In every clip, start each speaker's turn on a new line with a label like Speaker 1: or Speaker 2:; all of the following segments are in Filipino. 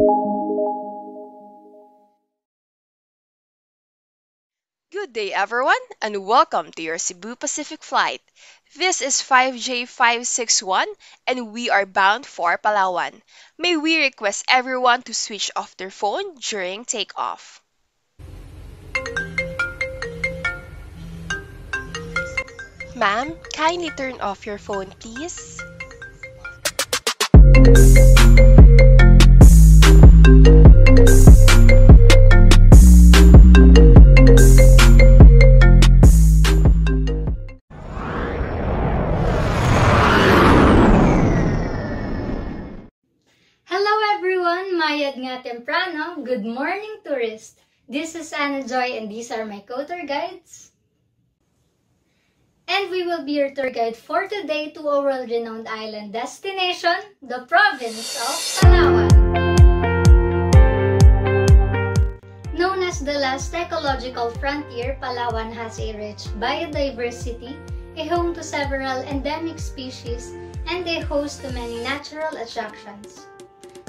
Speaker 1: Good day, everyone, and welcome to your Cebu Pacific flight. This is 5J561, and we are bound for Palawan. May we request everyone to switch off their phone during takeoff. Ma'am, kindly turn off your phone, please.
Speaker 2: Temprano. Good morning, tourists. This is Anna Joy and these are my co-tour guides. And we will be your tour guide for today to a world-renowned island destination, the province of Palawan. Known as the last ecological frontier, Palawan has a rich biodiversity, a home to several endemic species, and a host to many natural attractions.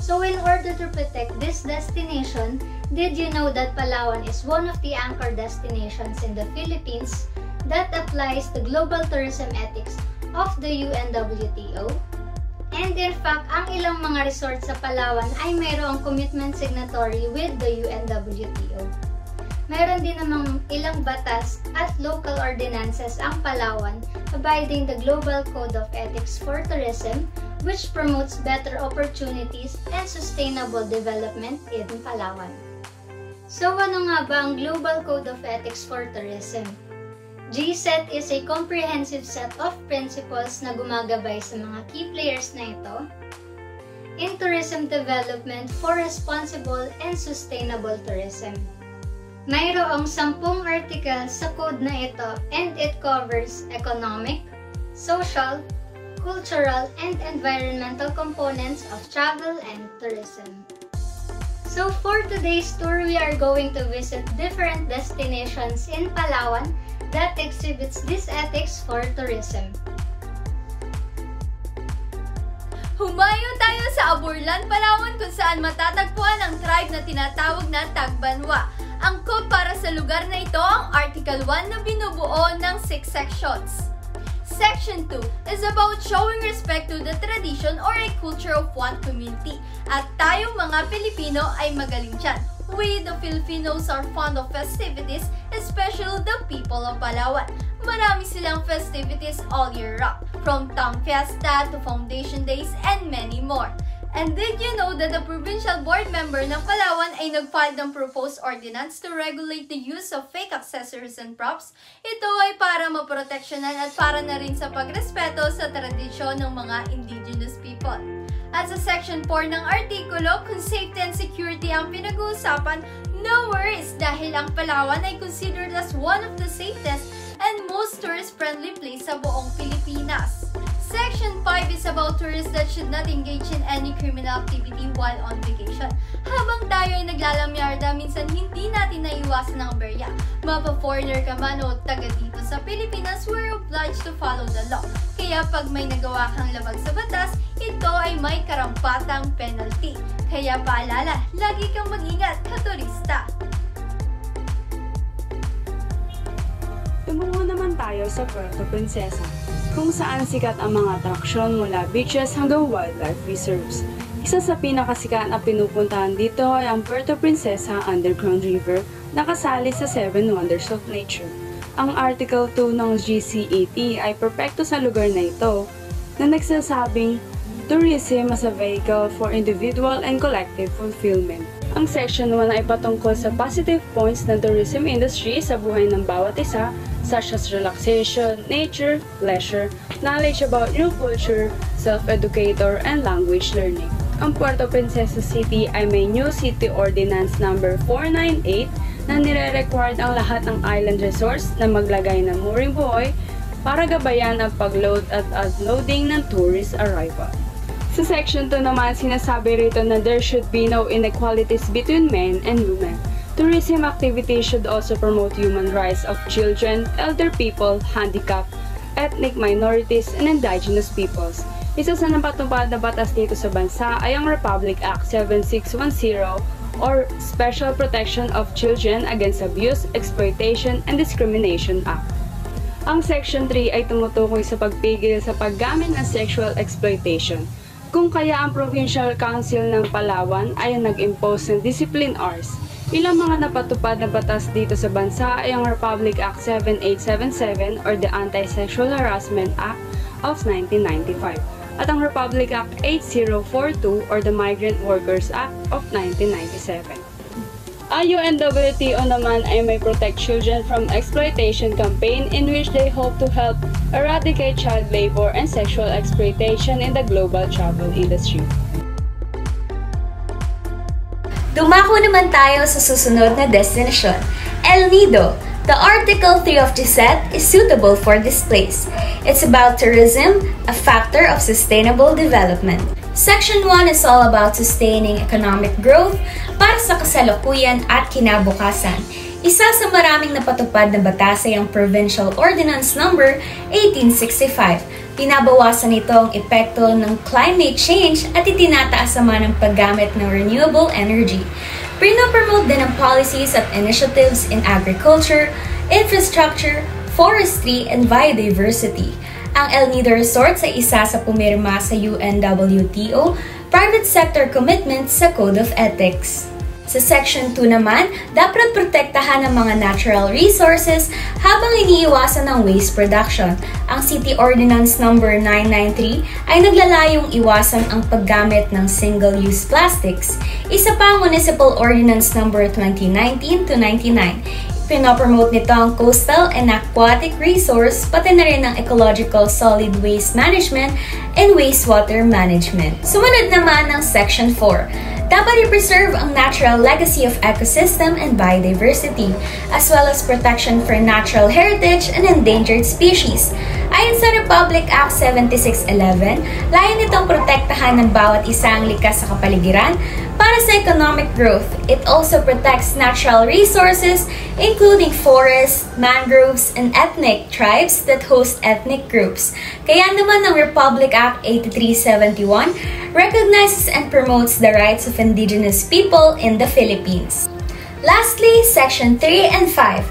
Speaker 2: So in order to protect this destination, did you know that Palawan is one of the anchor destinations in the Philippines that applies the Global Tourism Ethics of the UNWTO? And in fact, ang ilang mga resorts sa Palawan ay mayroong commitment signatory with the UNWTO. Mayroon din namang ilang batas at local ordinances ang Palawan abiding the Global Code of Ethics for Tourism, which promotes better opportunities and sustainable development in Palawan. So ano nga ba ang Global Code of Ethics for Tourism? GCET is a comprehensive set of principles na gumagabay sa mga key players na ito in tourism development for responsible and sustainable tourism. Mayroong 10 articles sa code na ito and it covers economic, social, cultural, and environmental components of travel and tourism. So for today's tour, we are going to visit different destinations in Palawan that exhibits this ethics for tourism.
Speaker 3: Humayo tayo sa Aburlan, Palawan kung saan matatagpuan ang tribe na tinatawag na Tagbanwa. Angkop para sa lugar na ito ang Article 1 na binubuo ng 6 sections. Section 2 is about showing respect to the tradition or a culture of one community. At tayong mga Pilipino ay magaling dyan. We, the Filipinos, are fond of festivities, especially the people of Palawan. Marami silang festivities all year round, from Town Fiesta to Foundation Days and many more. And did you know that the provincial board member ng Palawan ay nag-file ng proposed ordinance to regulate the use of fake accessories and props? Ito ay para maproteksyonan at para na rin sa pagrespeto sa tradisyon ng mga Indigenous people. At sa Section 4 ng artikulo, kung safety and security ang pinag-uusapan, no worries dahil ang Palawan ay considered as one of the safest and most tourist-friendly place sa buong Pilipinas. Section 5 is about tourists that should not engage in any criminal activity while on vacation. Habang tayo ay naglalamyarda, minsan hindi natin naiwasan ang berya. Mapa-foreigner ka man o taga dito sa Pilipinas, we're obliged to follow the law. Kaya pag may nagawa kang labag sa batas, ito ay may karampatang penalty. Kaya paalala, lagi kang mag-ingat, katurista!
Speaker 4: Tumungo naman tayo sa Puerto, Princesa, kung saan sikat ang mga atraksyon mula beaches hanggang wildlife reserves. Isa sa pinakasikat na pinupuntahan dito ay ang Puerto Princesa Underground River na kasali sa 7 Wonders of Nature. Ang Article 2 ng GCET ay perpekto sa lugar na ito na nagsasabing tourism as a vehicle for individual and collective fulfillment. Ang Section 1 ay patungkol sa positive points ng tourism industry sa buhay ng bawat isa, such as relaxation, nature, leisure, knowledge about new culture, self-educator, and language learning. Ang Puerto Princesa City ay may new City Ordinance number 498 na nire-required ang lahat ng island resorts na maglagay ng mooring buoy para gabayan ang pag-load at unloading ng tourist arrival. Sa Section 2 naman, sinasabi rito na there should be no inequalities between men and women. Tourism activities should also promote human rights of children, elder people, handicapped, ethnic minorities, and indigenous peoples. Isa sa napatupad na batas dito sa bansa ay ang Republic Act 7610 or Special Protection of Children Against Abuse, Exploitation, and Discrimination Act. Ang Section 3 ay tumutukoy sa pagpigil sa paggamit ng sexual exploitation, kung kaya ang Provincial Council ng Palawan ay nag-impose ng discipline hours. Ilang mga napatupad na batas dito sa bansa ay ang Republic Act 7877 or the Anti-Sexual Harassment Act of 1995 at ang Republic Act 8042 or the Migrant Workers Act of 1997. Ang UNWTO naman ay may Protect Children from Exploitation campaign in which they hope to help eradicate child labor and sexual exploitation in the global travel industry.
Speaker 3: Dumako naman tayo sa susunod na destinasyon, El Nido. The Article 3 of the set is suitable for this place. It's about tourism, a factor of sustainable development. Section 1 is all about sustaining economic growth para sa kasalukuyan at kinabukasan. Isa sa maraming napatupad na batas ay ang Provincial Ordinance No. 1865. Pinabawasan nito ang epekto ng climate change at itinataas naman ang paggamit ng renewable energy. Pinopromote din ang policies at initiatives in agriculture, infrastructure, forestry, and biodiversity. Ang El Nido Resort ay isa sa pumirma sa UNWTO private sector commitment sa Code of Ethics. Sa Section 2 naman, dapat protektahan ang mga natural resources habang iniiwasan ang waste production. Ang City Ordinance No. 993 ay naglalayong iwasan ang paggamit ng single-use plastics. Isa pa ang Municipal Ordinance No. 2019-99. Pinopromote nito ang coastal and aquatic resource pati na rin ang ecological solid waste management and wastewater management. Sumunod naman ang Section 4. Dapat i-preserve ang natural legacy of ecosystem and biodiversity, as well as protection for natural heritage and endangered species. Ayon sa Republic Act 7611, layo nitong protektahan ng bawat isang likas sa kapaligiran para sa economic growth. It also protects natural resources, including forests, mangroves, and ethnic tribes that host ethnic groups. Kaya naman ang Republic Act 8371 recognizes and promotes the rights of Indigenous people in the Philippines. Lastly, Section 3 and 5.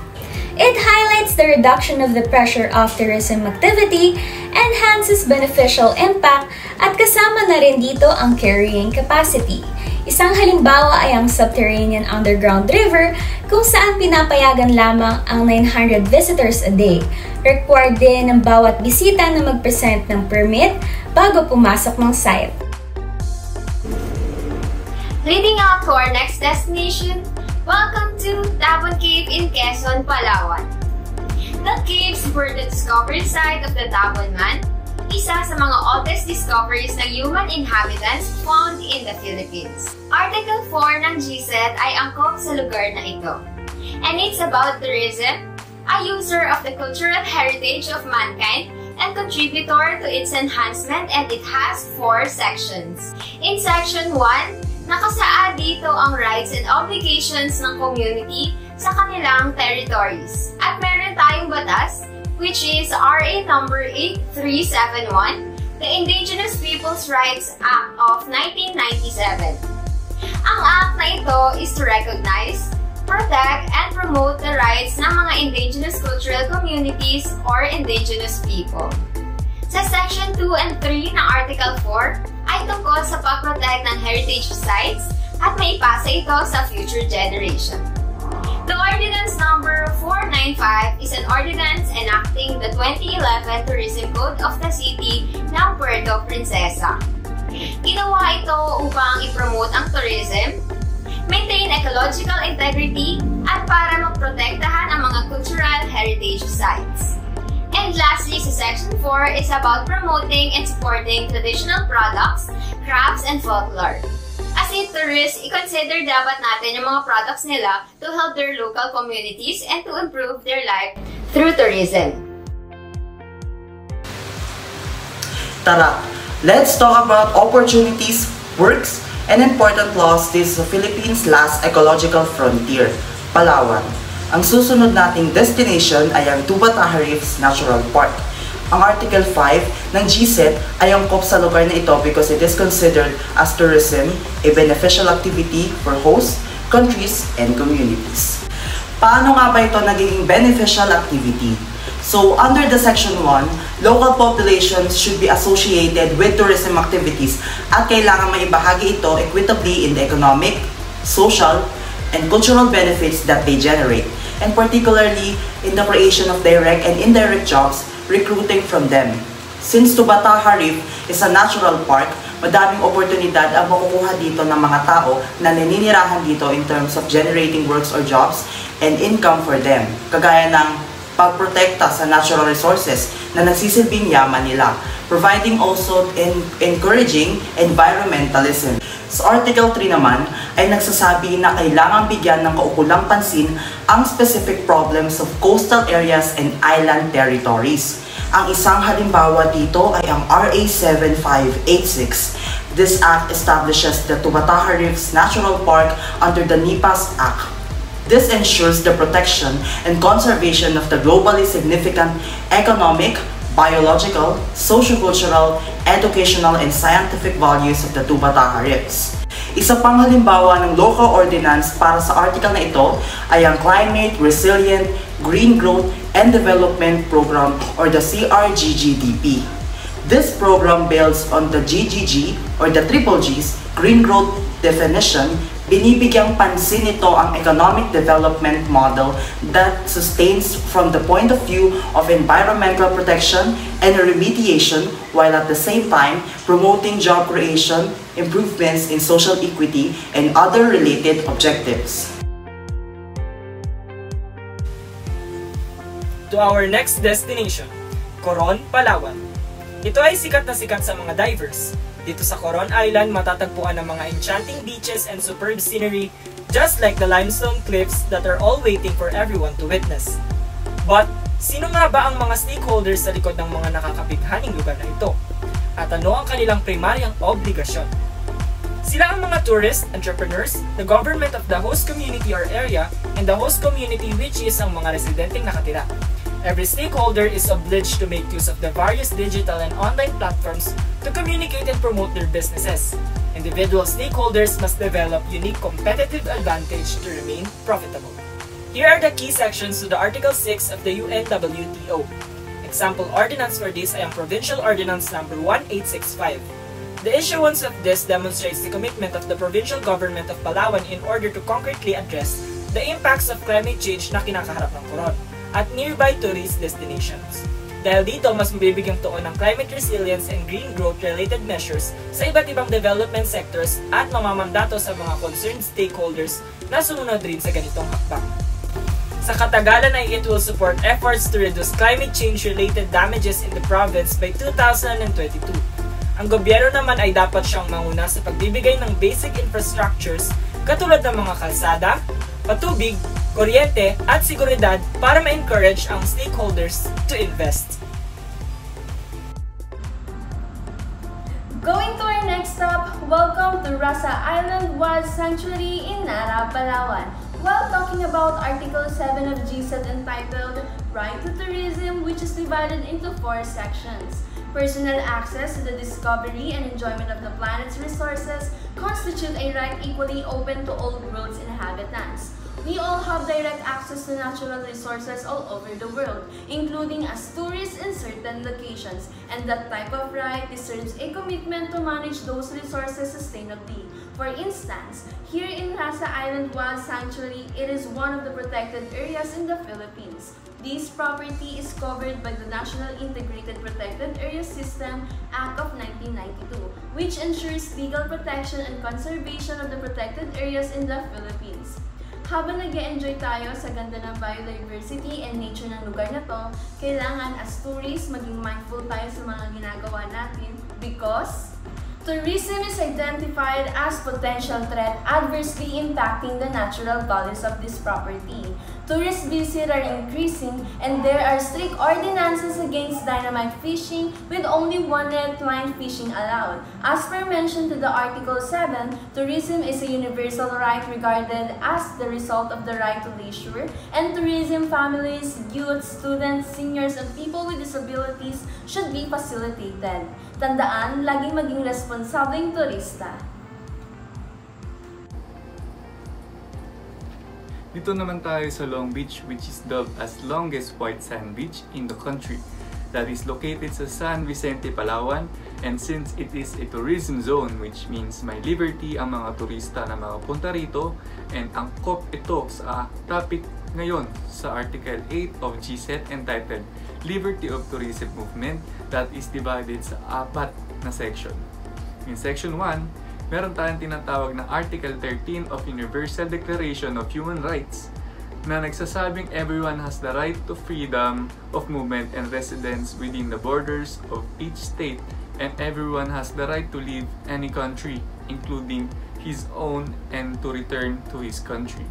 Speaker 3: It highlights the reduction of the pressure of tourism activity, enhances beneficial impact, at kasama na rin dito ang carrying capacity. Isang halimbawa ay ang subterranean underground river kung saan pinapayagan lamang ang 900 visitors a day. Required din ng bawat bisita na mag-present ng permit bago pumasok ng site.
Speaker 5: Leading up to our next destination, welcome to Tabon Cave in Quezon, Palawan. The caves were the discovery site of the Tabon Man, isa sa mga oldest discoveries ng human inhabitants found in the Philippines. Article 4 ng GSET ay angkop sa lugar na ito. And it's about tourism, a user of the cultural heritage of mankind, and contributor to its enhancement, and it has 4 sections. In Section 1, nakasaad dito ang rights and obligations ng community sa kanilang territories. At meron tayong batas, which is RA number 8371, the Indigenous Peoples' Rights Act of 1997. Ang act na ito is to recognize, protect, and promote the rights ng mga indigenous cultural communities or indigenous people. Sa Section 2 and 3 ng Article 4 ay tungkol sa pag-protect ng heritage sites at maipasa ito sa future generation. The Ordinance Number 495 is an ordinance enacting the 2011 Tourism Code of the City ng Puerto, Princesa. Ginawa ito upang i-promote ang tourism, maintain ecological integrity, at para magprotektahan ang mga cultural heritage sites. And lastly, sa Section 4 is about promoting and supporting traditional products, crafts, and folklore. As a tourist, i-consider dapat natin yung mga products nila to help their local communities and to improve their life through tourism.
Speaker 6: Tara, let's talk about opportunities, works, and important laws. This is the Philippines' last ecological frontier, Palawan. Ang susunod nating destination ay ang Tubataha Reefs Natural Park. Ang Article 5 ng GSET ay angkop sa lugar na ito because it is considered as tourism a beneficial activity for hosts, countries, and communities. Paano nga ba ito naging beneficial activity? So, under the Section 1, local populations should be associated with tourism activities at kailangan maibahagi ito equitably in the economic, social, and cultural benefits that they generate, and particularly in the creation of direct and indirect jobs recruiting from them. Since Tubataha Reef is a natural park, madaming oportunidad ang makukuha dito ng mga tao na naninirahan dito in terms of generating works or jobs and income for them, kagaya ng pagprotekta sa natural resources na nagsisilbing yaman nila, providing also in encouraging environmentalism. Sa Article 3 naman ay nagsasabi na kailangan bigyan ng kaukulang pansin ang specific problems of coastal areas and island territories. Ang isang halimbawa dito ay ang RA 7586. This act establishes the Tubataha Reefs Natural Park under the NIPAS Act. This ensures the protection and conservation of the globally significant economic, biological, socio-cultural, educational, and scientific values of the Tubataha Reefs. Isa pang halimbawa ng local ordinance para sa article na ito ay ang Climate Resilient Green Growth and Development Program or the CRGGDP. This program builds on the GGG or the Triple G's Green Growth definition. Binibigyang pansin ito ang economic development model that sustains from the point of view of environmental protection and remediation while at the same time promoting job creation, improvements in social equity, and other related objectives.
Speaker 7: To our next destination, Coron, Palawan. Ito ay sikat na sikat sa mga divers. Dito sa Coron Island, matatagpuan ang mga enchanting beaches and superb scenery just like the limestone cliffs that are all waiting for everyone to witness. But, sino nga ba ang mga stakeholders sa likod ng mga nakakapighaning lugar na ito? At ano ang kanilang primaryang obligasyon? Sila ang mga tourist, entrepreneurs, the government of the host community or area, and the host community which is ang mga residenteng nakatira. Every stakeholder is obliged to make use of the various digital and online platforms to communicate and promote their businesses. Individual stakeholders must develop unique competitive advantage to remain profitable. Here are the key sections to the Article 6 of the UNWTO. Example ordinance for this ay ang Provincial Ordinance Number 1865. The issuance of this demonstrates the commitment of the provincial government of Palawan in order to concretely address the impacts of climate change na kinakaharap ng Coron at nearby tourist destinations. Dahil dito, mas mabibigyang tuon ng climate resilience and green growth related measures sa iba't ibang development sectors at mamamandato sa mga concerned stakeholders na sumunod rin sa ganitong hakbang. Sa katagalan ay it will support efforts to reduce climate change related damages in the province by 2022. Ang gobyerno naman ay dapat siyang manguna sa pagbibigay ng basic infrastructures katulad ng mga kalsada, patubig, kuryente at seguridad para ma-encourage ang stakeholders to invest.
Speaker 3: Going to our next stop, welcome to Rasa Island Wild Sanctuary in Nara, Palawan. While talking about Article 7 of GSET entitled Right to Tourism, which is divided into 4 sections. Personal access to the discovery and enjoyment of the planet's resources constitute a right equally open to all world's inhabitants. We all have direct access to natural resources all over the world, including as tourists in certain locations, and that type of right deserves a commitment to manage those resources sustainably. For instance, here in Rasa Island Wild Sanctuary, it is one of the protected areas in the Philippines. This property is covered by the National Integrated Protected Area System Act of 1992, which ensures legal protection and conservation of the protected areas in the Philippines. Habang nag-e-enjoy tayo sa ganda ng biodiversity and nature ng lugar na to, kailangan as tourists maging mindful tayo sa mga ginagawa natin because
Speaker 8: Tourism is identified as potential threat adversely impacting the natural values of this property. Tourist visits are increasing and there are strict ordinances against dynamite fishing with only one net line fishing allowed. As per mentioned to the Article 7, tourism is a universal right regarded as the result of the right to leisure, and tourism families, youth, students, seniors, and people with disabilities should be facilitated. Tandaan, laging maging responsableng turista.
Speaker 9: Dito naman tayo sa Long Beach, which is dubbed as longest white sand beach in the country. That is located sa San Vicente, Palawan, and since it is a tourism zone, which means may liberty ang mga turista na makapunta rito, and angkop ito sa topic ngayon sa Article 8 of GSET entitled Liberty of Tourism Movement, that is divided sa 4 na section. In Section 1, meron tayong tinatawag na Article 13 of Universal Declaration of Human Rights na nagsasabing everyone has the right to freedom of movement and residence within the borders of each state, and everyone has the right to leave any country, including his own, and to return to his country.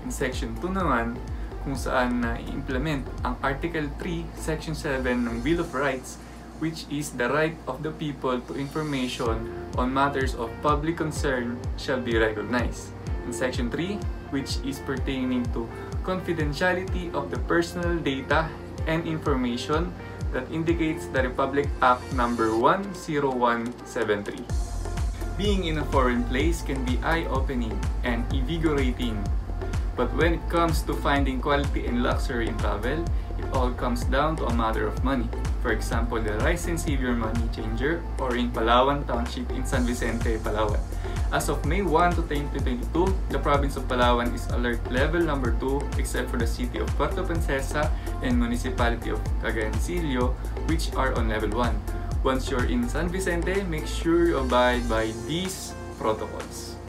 Speaker 9: In Section 2 naman, kung saan na-implement ang Article 3, Section 7 ng Bill of Rights, which is the right of the people to information on matters of public concern shall be recognized. In Section 3, which is pertaining to confidentiality of the personal data and information, that indicates the Republic Act number 10173. Being in a foreign place can be eye-opening and invigorating. But when it comes to finding quality and luxury in travel, it all comes down to a matter of money. For example, the Rice and Savior Money Changer, or in Palawan Township in San Vicente, Palawan. As of May 1 to 2022, the province of Palawan is alert level number 2 except for the city of Puerto, Princesa, and municipality of Cagayancillo, which are on level 1. Once you're in San Vicente, make sure you abide by these protocols.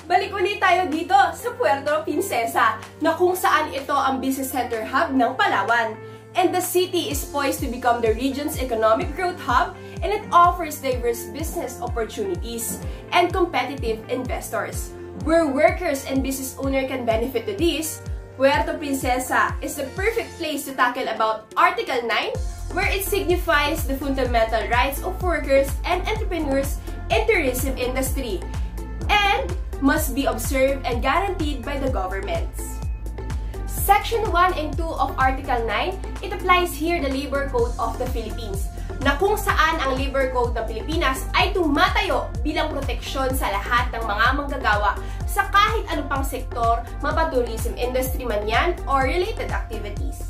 Speaker 8: Balik ulit tayo dito sa Puerto Princesa, na kung saan ito ang business center hub ng Palawan. And the city is poised to become the region's economic growth hub, and it offers diverse business opportunities and competitive investors. Where workers and business owners can benefit to this, Puerto Princesa is the perfect place to tackle about Article 9, where it signifies the fundamental rights of workers and entrepreneurs in tourism industry, and must be observed and guaranteed by the governments. Section 1 and 2 of Article 9, it applies here the Labor Code of the Philippines, na kung saan ang Labor Code ng Pilipinas ay tumatayo bilang proteksyon sa lahat ng mga manggagawa sa kahit ano pang sektor, mapa-tourism industry man yan or related activities.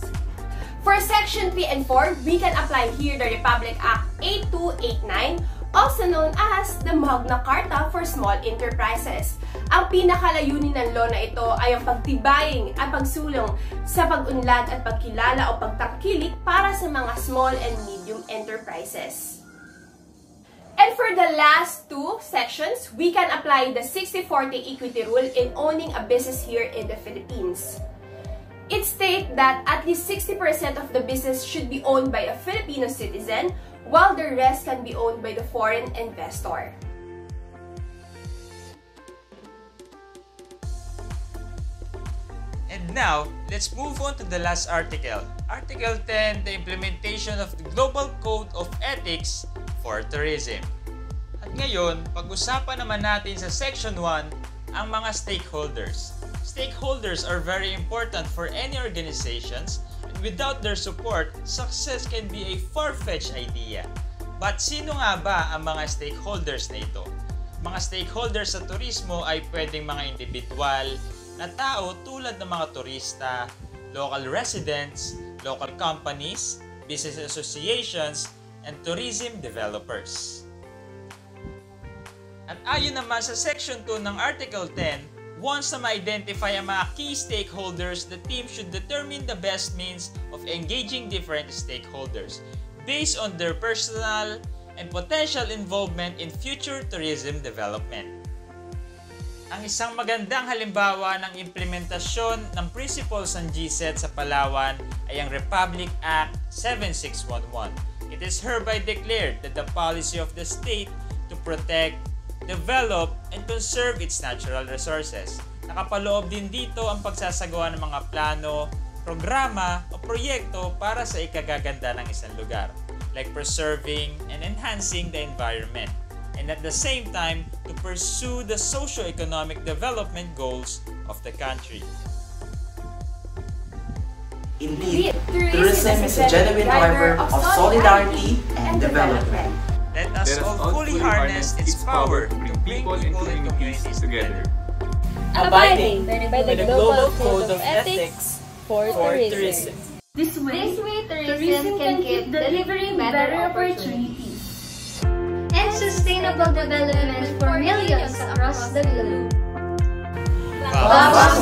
Speaker 8: For Section 3 and 4, we can apply here the Republic Act 8289, also known as the Magna Carta for Small Enterprises. Ang pinakalayunin ng law na ito ay ang pagtibaying at pagsulong sa pag-unlad at pagkilala o pagtangkilik para sa mga small and medium enterprises. And for the last two sections, we can apply the 60-40 equity rule in owning a business here in the Philippines. It states that at least 60% of the business should be owned by a Filipino citizen, while the rest can be owned by the foreign investor.
Speaker 10: And now, let's move on to the last article. Article 10, the implementation of the Global Code of Ethics for Tourism. At ngayon, pag-usapan naman natin sa Section 1 ang mga stakeholders. Stakeholders are very important for any organizations, and without their support, success can be a far-fetched idea. But sino nga ba ang mga stakeholders na ito? Mga stakeholders sa turismo ay pwedeng mga individual na tao tulad ng mga turista, local residents, local companies, business associations, and tourism developers. At ayon naman sa Section 2 ng Article 10, once na ma-identify ang mga key stakeholders, the team should determine the best means of engaging different stakeholders based on their personal and potential involvement in future tourism development. Ang isang magandang halimbawa ng implementasyon ng principles ng GSET sa Palawan ay ang Republic Act 7611. It is hereby declared that the policy of the state to protect, develop, and conserve its natural resources. Nakapaloob din dito ang pagsasagawa ng mga plano, programa o proyekto para sa ikagaganda ng isang lugar, like preserving and enhancing the environment, and at the same time to pursue the socio-economic development goals of the country.
Speaker 6: Indeed, tourism is a genuine driver of solidarity and development.
Speaker 10: Let us all fully harness its power to bring people and communities together.
Speaker 3: Abiding by the Global Code of Ethics for tourism.
Speaker 2: This way, tourism can keep delivering better opportunities and sustainable development for millions across the globe.
Speaker 10: Vamos,